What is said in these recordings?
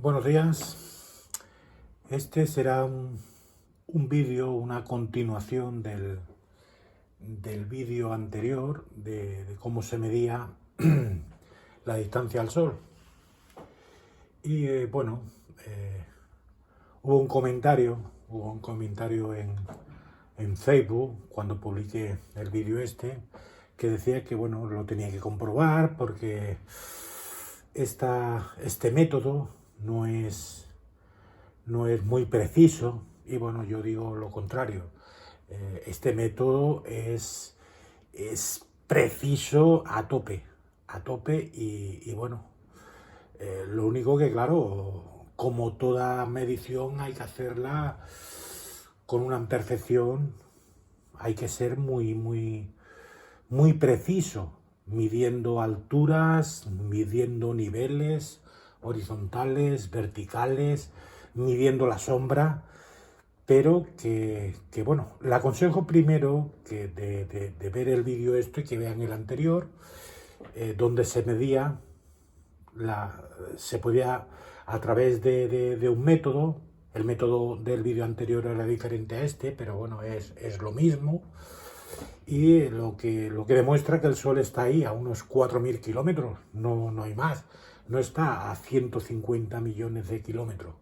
Buenos días. Este será un vídeo, una continuación del vídeo anterior de cómo se medía la distancia al Sol. Y bueno, hubo un comentario en Facebook cuando publiqué el vídeo que decía que bueno, lo tenía que comprobar porque este método no es muy preciso. Y bueno, yo digo lo contrario. Este método es preciso a tope y bueno, lo único que claro, como toda medición hay que hacerla con una perfección, hay que ser muy preciso, midiendo alturas, midiendo niveles horizontales, verticales, midiendo la sombra, pero que bueno, le aconsejo primero que de ver el vídeo y que vean el anterior, donde se medía, se podía a través de un método. El método del vídeo anterior era diferente a pero bueno, es lo mismo. Y lo que demuestra que el Sol está ahí a unos 4.000 kilómetros, no hay más, no está a 150 millones de kilómetros.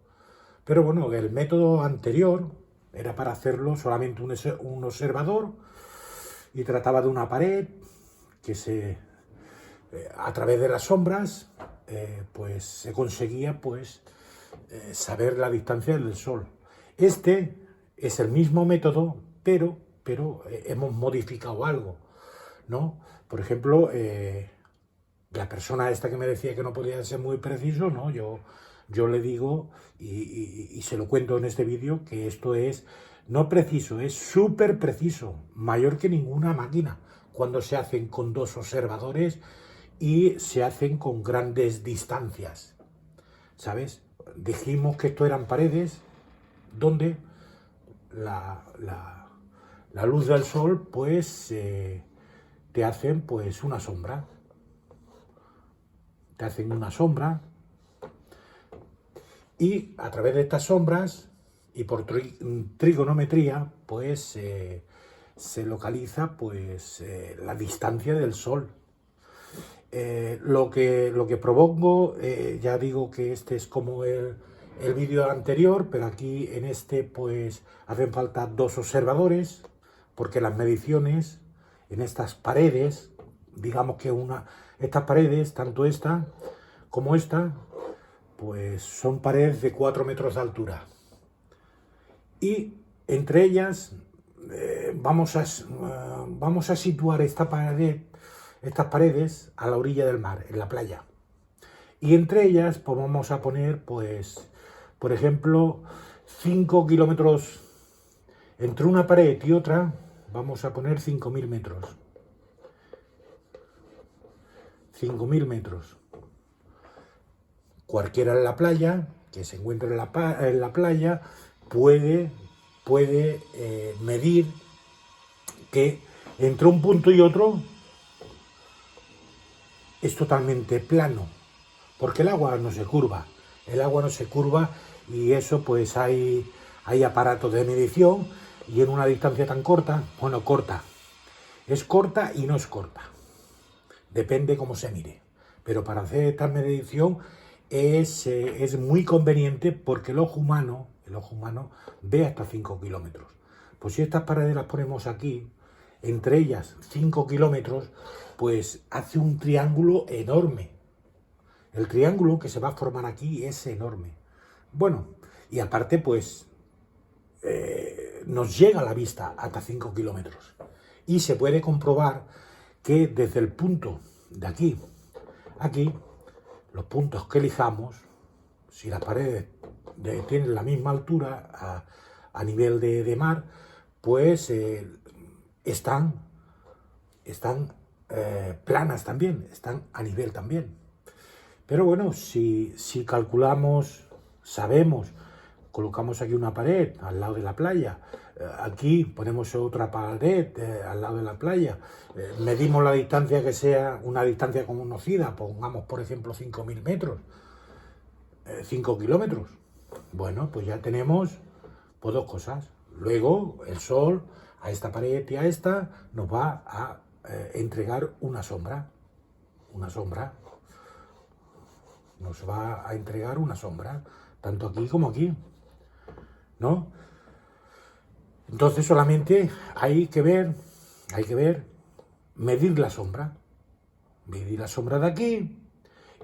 Pero bueno, el método anterior era para hacerlo solamente un observador y trataba de una pared que a través de las sombras pues se conseguía saber la distancia del Sol. Este es el mismo método, pero hemos modificado algo, ¿no? Por ejemplo, la persona esta que me decía que no podía ser muy preciso, ¿no? Yo le digo y se lo cuento en este vídeo que esto es no preciso, es súper preciso, mayor que ninguna máquina, cuando se hacen con dos observadores y se hacen con grandes distancias, ¿sabes? Dijimos que esto eran paredes donde la luz del sol te hacen una sombra. Te hacen una sombra y a través de estas sombras y por trigonometría se localiza la distancia del sol. Lo que propongo, ya digo que este es como el vídeo anterior, pero aquí en hacen falta dos observadores, porque las mediciones en estas paredes, digamos que estas paredes, tanto esta como esta, pues son paredes de 4 metros de altura. Y entre ellas vamos a situar estas paredes a la orilla del mar, en la playa. Y entre ellas vamos a poner, por ejemplo, 5 kilómetros entre una pared y otra, vamos a poner 5.000 metros. 5.000 metros. Cualquiera en la playa, que se encuentre en la playa, puede medir que entre un punto y otro es totalmente plano, porque el agua no se curva. El agua no se curva y eso hay aparatos de medición y en una distancia tan corta, bueno, corta. Es corta y no es corta. Depende cómo se mire. Pero para hacer esta medición es muy conveniente porque el ojo humano ve hasta 5 kilómetros. Pues si estas paredes las ponemos aquí, entre ellas 5 kilómetros, pues hace un triángulo enorme. El triángulo que se va a formar aquí es enorme. Bueno, y aparte nos llega a la vista hasta 5 kilómetros. Y se puede comprobar que desde el punto de aquí, los puntos que elijamos, si las paredes tienen la misma altura a nivel de mar, están planas también, están a nivel también. Pero bueno, si calculamos, sabemos, colocamos aquí una pared al lado de la playa, aquí ponemos otra pared al lado de la playa, medimos la distancia que sea una distancia conocida, pongamos por ejemplo 5.000 metros, 5 kilómetros. Bueno, pues ya tenemos pues, dos cosas. Luego el sol a esta pared y a esta nos va a entregar una sombra. Una sombra. Nos va a entregar una sombra, tanto aquí como aquí, ¿no? Entonces solamente hay que ver, medir la sombra de aquí,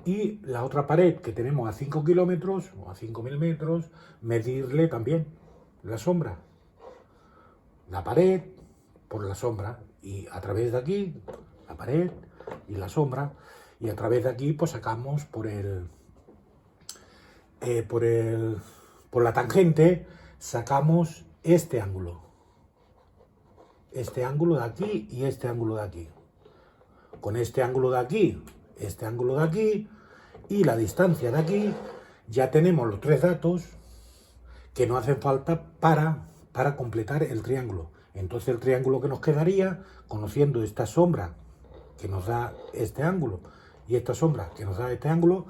y la otra pared que tenemos a 5 kilómetros o a 5.000 metros, medirle también la sombra, la pared por la sombra, y a través de aquí la pared y la sombra, y a través de aquí pues sacamos por la tangente, sacamos este ángulo de aquí y este ángulo de aquí. Con este ángulo de aquí, este ángulo de aquí y la distancia de aquí, ya tenemos los tres datos que nos hacen falta para completar el triángulo. Entonces el triángulo que nos quedaría, conociendo esta sombra que nos da este ángulo y esta sombra que nos da este ángulo,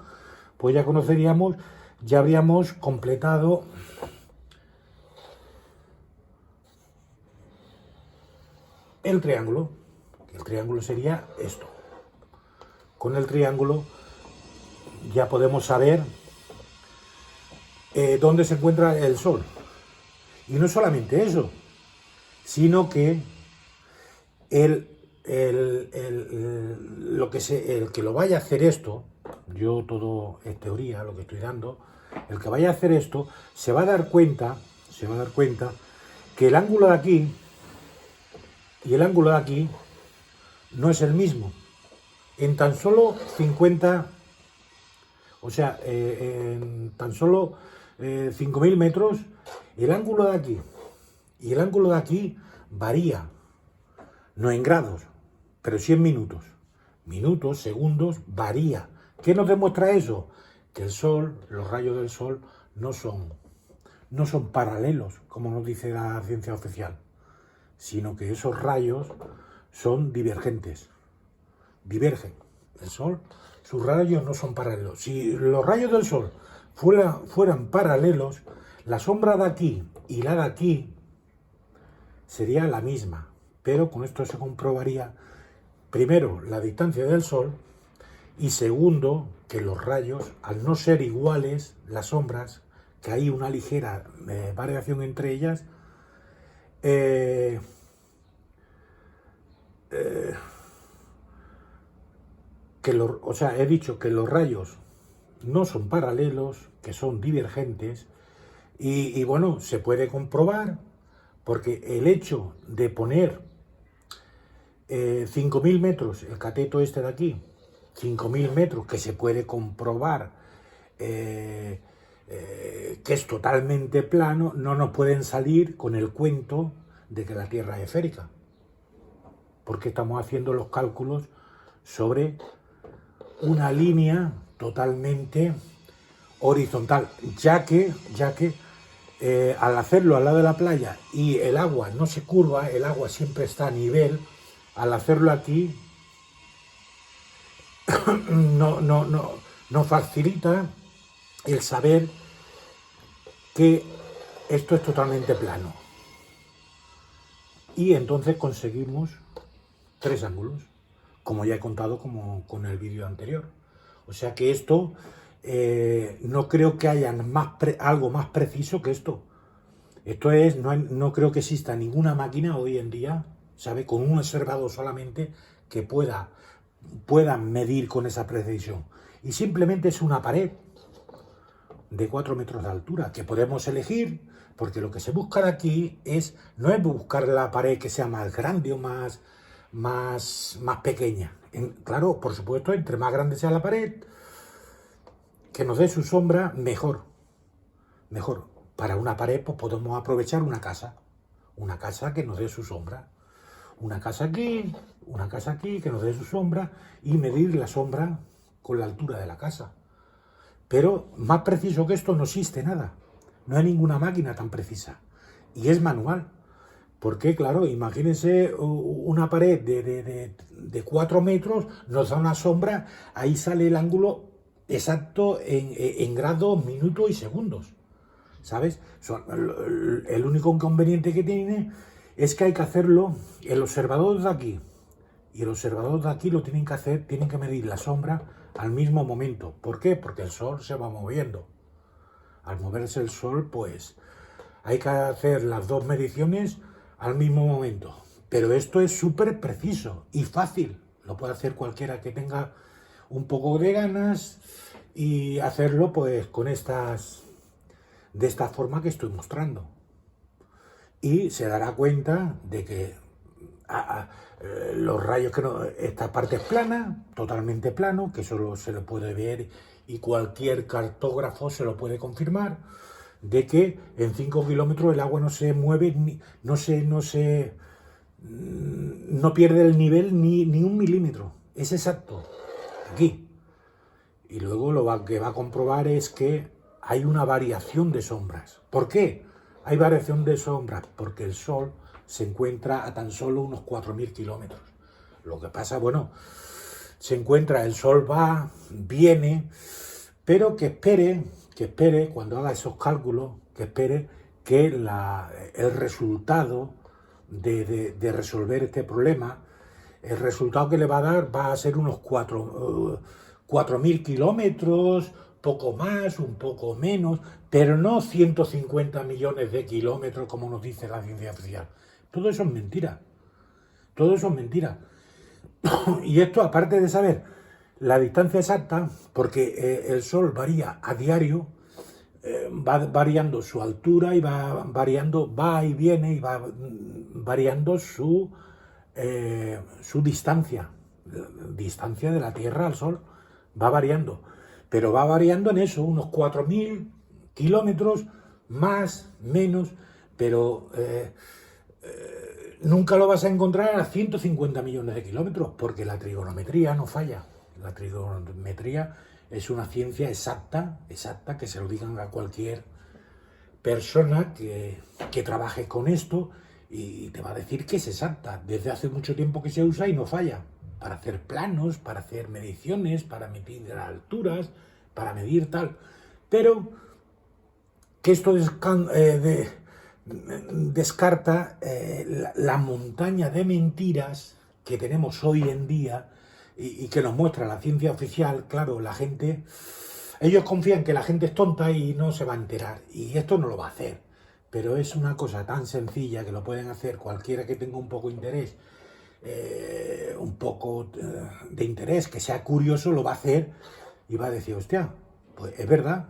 pues ya conoceríamos, ya habríamos completado el triángulo. El triángulo sería esto. Con el triángulo ya podemos saber dónde se encuentra el sol. Y no solamente eso, sino que el que lo vaya a hacer esto, yo todo es teoría lo que estoy dando, el que vaya a hacer esto se va a dar cuenta que el ángulo de aquí y el ángulo de aquí no es el mismo. En tan solo 50, o sea, en tan solo 5.000 metros, el ángulo de aquí y el ángulo de aquí varía, no en grados, pero sí en minutos. Minutos, segundos, varía. ¿Qué nos demuestra eso? Que el sol, los rayos del sol, no son paralelos, como nos dice la ciencia oficial, sino que esos rayos son divergentes, divergen. El sol, sus rayos no son paralelos. Si los rayos del sol fueran paralelos, la sombra de aquí y la de aquí sería la misma, pero con esto se comprobaría, primero, la distancia del sol, y segundo, que los rayos, al no ser iguales, las sombras, que hay una ligera variación entre ellas, he dicho que los rayos no son paralelos, que son divergentes, y bueno, se puede comprobar, porque el hecho de poner 5.000 metros, el cateto este de aquí, 5.000 metros, que se puede comprobar que es totalmente plano, no nos pueden salir con el cuento de que la Tierra es esférica, porque estamos haciendo los cálculos sobre una línea totalmente horizontal, ya que al hacerlo al lado de la playa y el agua no se curva, el agua siempre está a nivel, al hacerlo aquí no facilita el saber que esto es totalmente plano. Y entonces conseguimos tres ángulos, como ya he contado con el vídeo anterior. O sea que esto no creo que haya algo más preciso que esto. Esto es, no creo que exista ninguna máquina hoy en día, ¿sabe?, con un observador solamente, que pueda medir con esa precisión. Y simplemente es una pared de 4 metros de altura que podemos elegir, porque lo que se busca de aquí no es buscar la pared que sea más grande o más pequeña. Claro, por supuesto, entre más grande sea la pared, que nos dé su sombra, mejor. Para una pared pues podemos aprovechar una casa que nos dé su sombra. Una casa aquí, que nos dé su sombra, y medir la sombra con la altura de la casa. Pero más preciso que esto no existe nada. No hay ninguna máquina tan precisa. Y es manual. Porque, claro, imagínense una pared de 4 metros, nos da una sombra, ahí sale el ángulo exacto en grados, minutos y segundos, ¿sabes? El único inconveniente que tiene es que hay que hacerlo, el observador de aquí y el observador de aquí lo tienen que hacer, tienen que medir la sombra al mismo momento. ¿Por qué? Porque el sol se va moviendo. Al moverse el sol, pues hay que hacer las dos mediciones al mismo momento. Pero esto es súper preciso y fácil. Lo puede hacer cualquiera que tenga un poco de ganas y hacerlo pues con de esta forma que estoy mostrando. Y se dará cuenta de que los rayos que no, esta parte es plana, totalmente plano, que solo se le puede ver y cualquier cartógrafo se lo puede confirmar, de que en 5 kilómetros el agua no se mueve, no pierde el nivel ni un milímetro. Es exacto. Aquí. Y luego que va a comprobar es que hay una variación de sombras. ¿Por qué hay variación de sombras? Porque el Sol se encuentra a tan solo unos 4.000 kilómetros. Lo que pasa, bueno, se encuentra, el Sol va, viene, pero que espere, cuando haga esos cálculos, que espere que el resultado de resolver este problema, el resultado que le va a dar va a ser unos 4.000 kilómetros, poco más, un poco menos, pero no 150 millones de kilómetros como nos dice la ciencia oficial. Todo eso es mentira. Todo eso es mentira. Y esto, aparte de saber la distancia exacta, porque el Sol varía a diario, va variando su altura y va y viene y va variando su distancia de la Tierra al Sol, va variando, pero va variando en eso, unos 4.000 kilómetros, más, menos, pero nunca lo vas a encontrar a 150 millones de kilómetros, porque la trigonometría no falla. La trigonometría es una ciencia exacta, que se lo digan a cualquier persona que trabaje con esto y te va a decir que es exacta. Desde hace mucho tiempo que se usa y no falla. Para hacer planos, para hacer mediciones, para medir alturas, para medir tal. Pero que esto descarta la montaña de mentiras que tenemos hoy en día y que nos muestra la ciencia oficial. Claro, la gente, ellos confían que la gente es tonta y no se va a enterar, y esto no lo va a hacer, pero es una cosa tan sencilla que lo pueden hacer cualquiera que tenga un poco de interés, de interés, que sea curioso, lo va a hacer y va a decir, hostia, pues es verdad,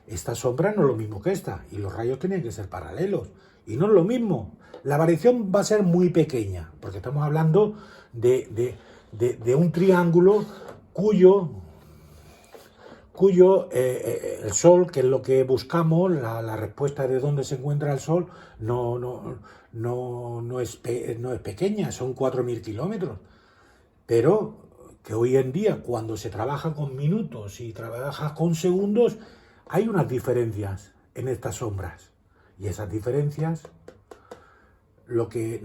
esta sombra no es lo mismo que esta, y los rayos tienen que ser paralelos, y no es lo mismo. La variación va a ser muy pequeña, porque estamos hablando de un triángulo cuyo el Sol, que es lo que buscamos, la respuesta de dónde se encuentra el Sol, no es pequeña, son 4.000 kilómetros. Pero que hoy en día, cuando se trabaja con minutos y trabaja con segundos, hay unas diferencias en estas sombras. Y esas diferencias, lo que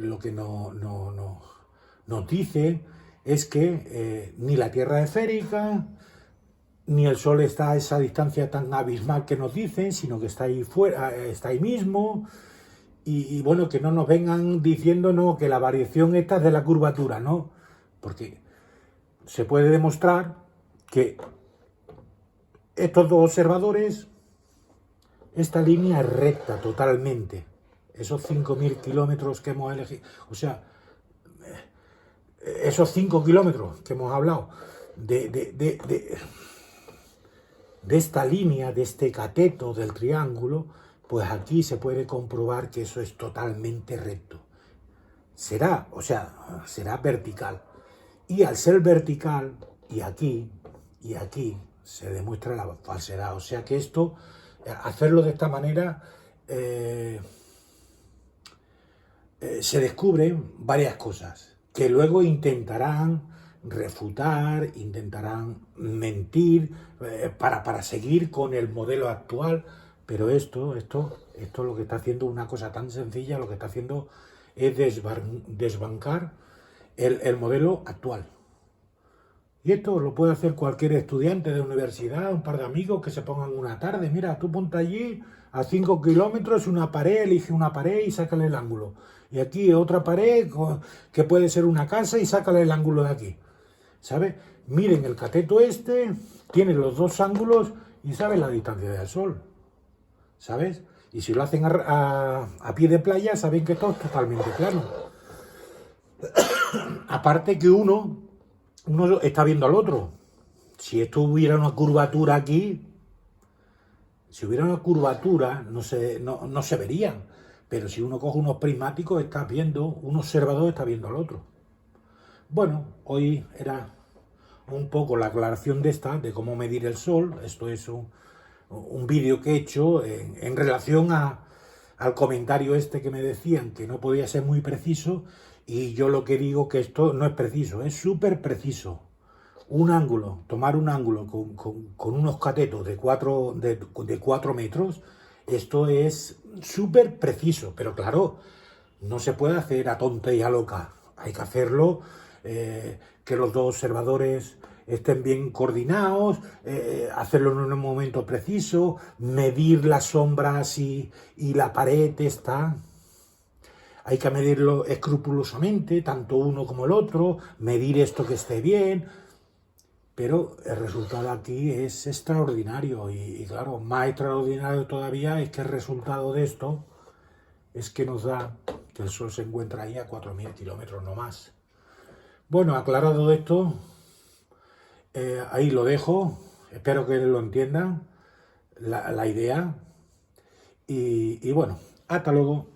nos dice es que ni la Tierra es esférica, ni el Sol está a esa distancia tan abismal que nos dicen, sino que está ahí fuera, está ahí mismo. Y bueno, que no nos vengan diciendo no, que la variación esta es de la curvatura, ¿no? Porque se puede demostrar que estos dos observadores, esta línea es recta totalmente. Esos 5.000 kilómetros que hemos elegido, o sea, esos 5 kilómetros que hemos hablado de esta línea, de este cateto del triángulo, pues aquí se puede comprobar que eso es totalmente recto. Será vertical. Y al ser vertical, y aquí, se demuestra la falsedad. O sea que esto, hacerlo de esta manera, se descubren varias cosas que luego intentarán refutar, intentarán mentir para seguir con el modelo actual, pero esto lo que está haciendo, una cosa tan sencilla, lo que está haciendo es desbancar el modelo actual. Y esto lo puede hacer cualquier estudiante de universidad, un par de amigos que se pongan una tarde. Mira, tú ponte allí a 5 kilómetros una pared, elige una pared y sácale el ángulo. Y aquí otra pared que puede ser una casa y sácale el ángulo de aquí. ¿Sabes? Miren el cateto este, tiene los dos ángulos y saben la distancia del sol. ¿Sabes? Y si lo hacen a pie de playa, saben que todo es totalmente plano. Aparte que uno está viendo al otro. Si esto hubiera una curvatura aquí, si hubiera una curvatura, no se verían. Pero si uno coge unos prismáticos, está viendo, un observador está viendo al otro. Bueno, hoy era un poco la aclaración de cómo medir el sol. Esto es un vídeo que he hecho en relación al comentario este que me decían que no podía ser muy preciso, y yo lo que digo que esto no es preciso, es súper preciso. Un ángulo, tomar un ángulo con unos catetos de 4 metros, esto es súper preciso, pero claro, no se puede hacer a tonta y a loca. Hay que hacerlo, que los dos observadores estén bien coordinados, hacerlo en un momento preciso, medir las sombras y la pared está. Hay que medirlo escrupulosamente, tanto uno como el otro, medir esto que esté bien. Pero el resultado aquí es extraordinario y claro, más extraordinario todavía es que el resultado de esto es que nos da que el Sol se encuentra ahí a 4.000 kilómetros no más. Bueno, aclarado esto, ahí lo dejo. Espero que lo entiendan, la idea. Y bueno, hasta luego.